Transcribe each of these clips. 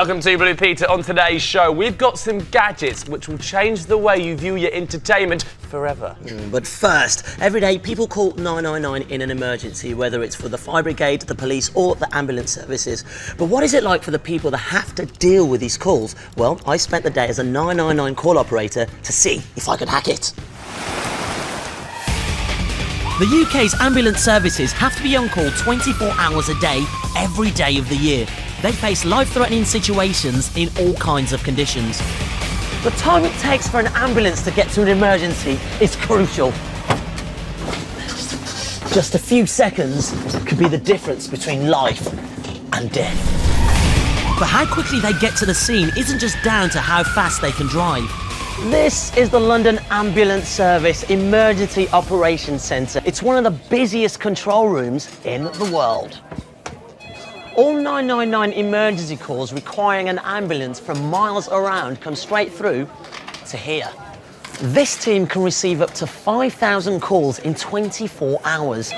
welcome to Blue Peter. On today's show, we've got some gadgets which will change the way you view your entertainment forever. But first, every day people call 999 in an emergency, whether it's for the fire brigade, the police or the ambulance services. But what is it like for the people that have to deal with these calls? Well, I spent the day as a 999 call operator to see if I could hack it. The UK's ambulance services have to be on call 24 hours a day, every day of the year. They face life-threatening situations in all kinds of conditions. The time it takes for an ambulance to get to an emergency is crucial. Just a few seconds could be the difference between life and death. But how quickly they get to the scene isn't just down to how fast they can drive. This is the London Ambulance Service Emergency Operations Centre. It's one of the busiest control rooms in the world. All 999 emergency calls requiring an ambulance from miles around come straight through to here. This team can receive up to 5,000 calls in 24 hours.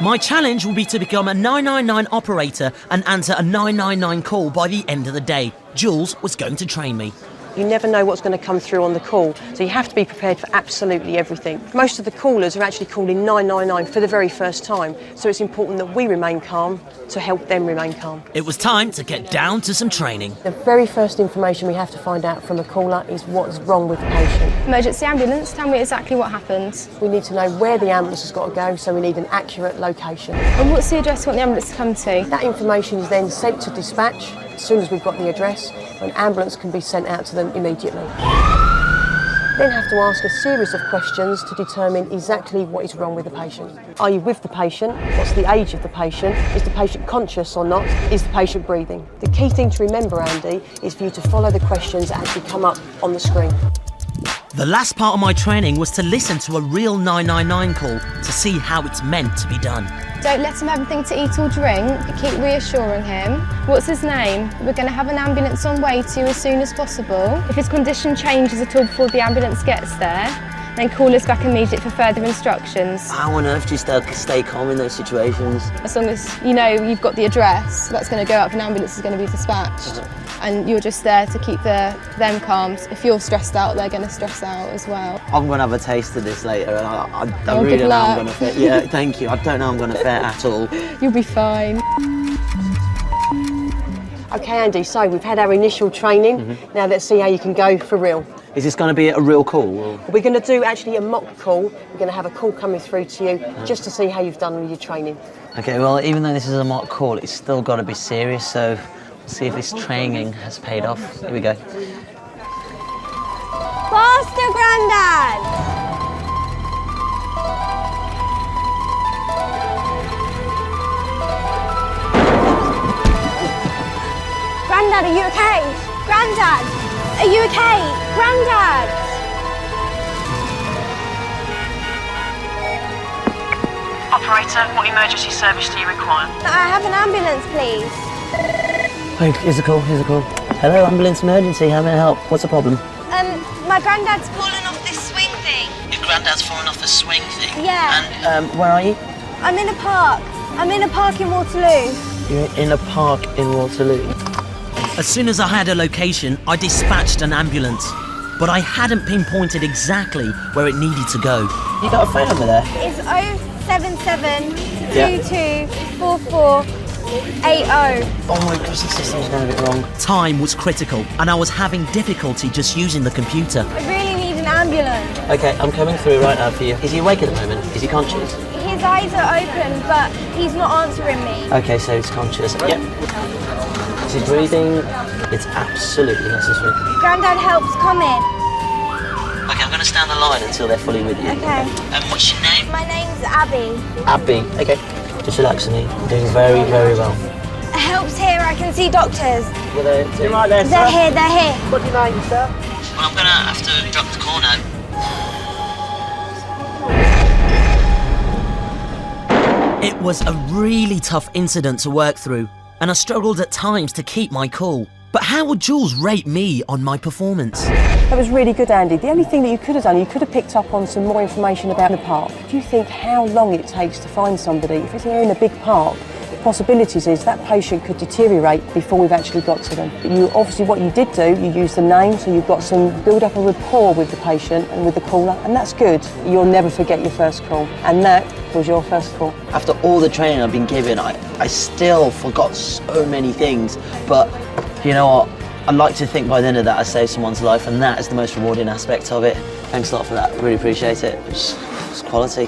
My challenge will be to become a 999 operator and answer a 999 call by the end of the day. Jules was going to train me. You never know what's going to come through on the call, so you have to be prepared for absolutely everything. Most of the callers are actually calling 999 for the very first time, so it's important that we remain calm to help them remain calm. It was time to get down to some training. The very first information we have to find out from a caller is what's wrong with the patient. Emergency ambulance, tell me exactly what happened. We need to know where the ambulance has got to go, so we need an accurate location. And what's the address you want the ambulance to come to? That information is then sent to dispatch. As soon as we've got the address, an ambulance can be sent out to them immediately. Then have to ask a series of questions to determine exactly what is wrong with the patient. Are you with the patient? What's the age of the patient? Is the patient conscious or not? Is the patient breathing? The key thing to remember, Andy, is for you to follow the questions that actually come up on the screen. The last part of my training was to listen to a real 999 call to see how it's meant to be done. Don't let him have anything to eat or drink. Keep reassuring him. What's his name? We're going to have an ambulance on way to you as soon as possible. If his condition changes at all before the ambulance gets there, then call us back immediately for further instructions. How on earth do you stay calm in those situations? As long as you know you've got the address, that's going to go up, an ambulance is going to be dispatched. And you're just there to keep them calm. If you're stressed out, they're going to stress out as well. I'm going to have a taste of this later, and I really don't know how I'm going to fare. Yeah, thank you. I don't know how I'm going to fare at all. You'll be fine. Okay, Andy, so we've had our initial training. Now let's see how you can go for real. Is this going to be a real call? Or? We're going to do actually a mock call. We're going to have a call coming through to you just to see how you've done with your training. Okay, well, even though this is a mock call, it's still got to be serious, so we'll see if this training has paid off. Here we go. Faster, Grandad! Grandad, are you okay? Grandad, are you okay? Grandad! Operator, what emergency service do you require? I have an ambulance, please. Hey, here's a call. Hello, ambulance emergency, how may I help? What's the problem? My granddad's fallen off this swing thing. Your granddad's fallen off the swing thing? Yeah. And where are you? I'm in a park. I'm in a park in Waterloo. You're in a park in Waterloo. As soon as I had a location, I dispatched an ambulance. But I hadn't pinpointed exactly where it needed to go. You got a phone number there? It's 077 2244 80. Oh my gosh, the system's going a bit wrong. Time was critical, and I was having difficulty just using the computer. I really need an ambulance. Okay, I'm coming through right now for you. Is he awake at the moment? Is he conscious? His eyes are open, but he's not answering me. Okay, so he's conscious. Yep. Is he breathing? It's absolutely necessary. Grandad, help's coming. Okay, I'm going to stand the line until they're fully with you. Okay. What's your name? My name's Abby. Abby. Okay. Just relax on me. You're doing very, very well. Help's here. I can see doctors. Well, you're right there, sir. They're here. They're here. What do you like, sir? Well, I'm going to have to drop the call now. It was a really tough incident to work through, and I struggled at times to keep my cool. But how would Jules rate me on my performance? That was really good, Andy. The only thing that you could have done, you could have picked up on some more information about the park. Do you think how long it takes to find somebody? If you're in a big park, possibilities is that patient could deteriorate before we've actually got to them. But you obviously, what you did do, you used the name, so you've got some build up a rapport with the patient and with the caller, and that's good. You'll never forget your first call, and that was your first call. After all the training I've been given, I still forgot so many things, but you know what? I'd like to think by the end of that I saved someone's life, and that is the most rewarding aspect of it. Thanks a lot for that, really appreciate it. It's quality.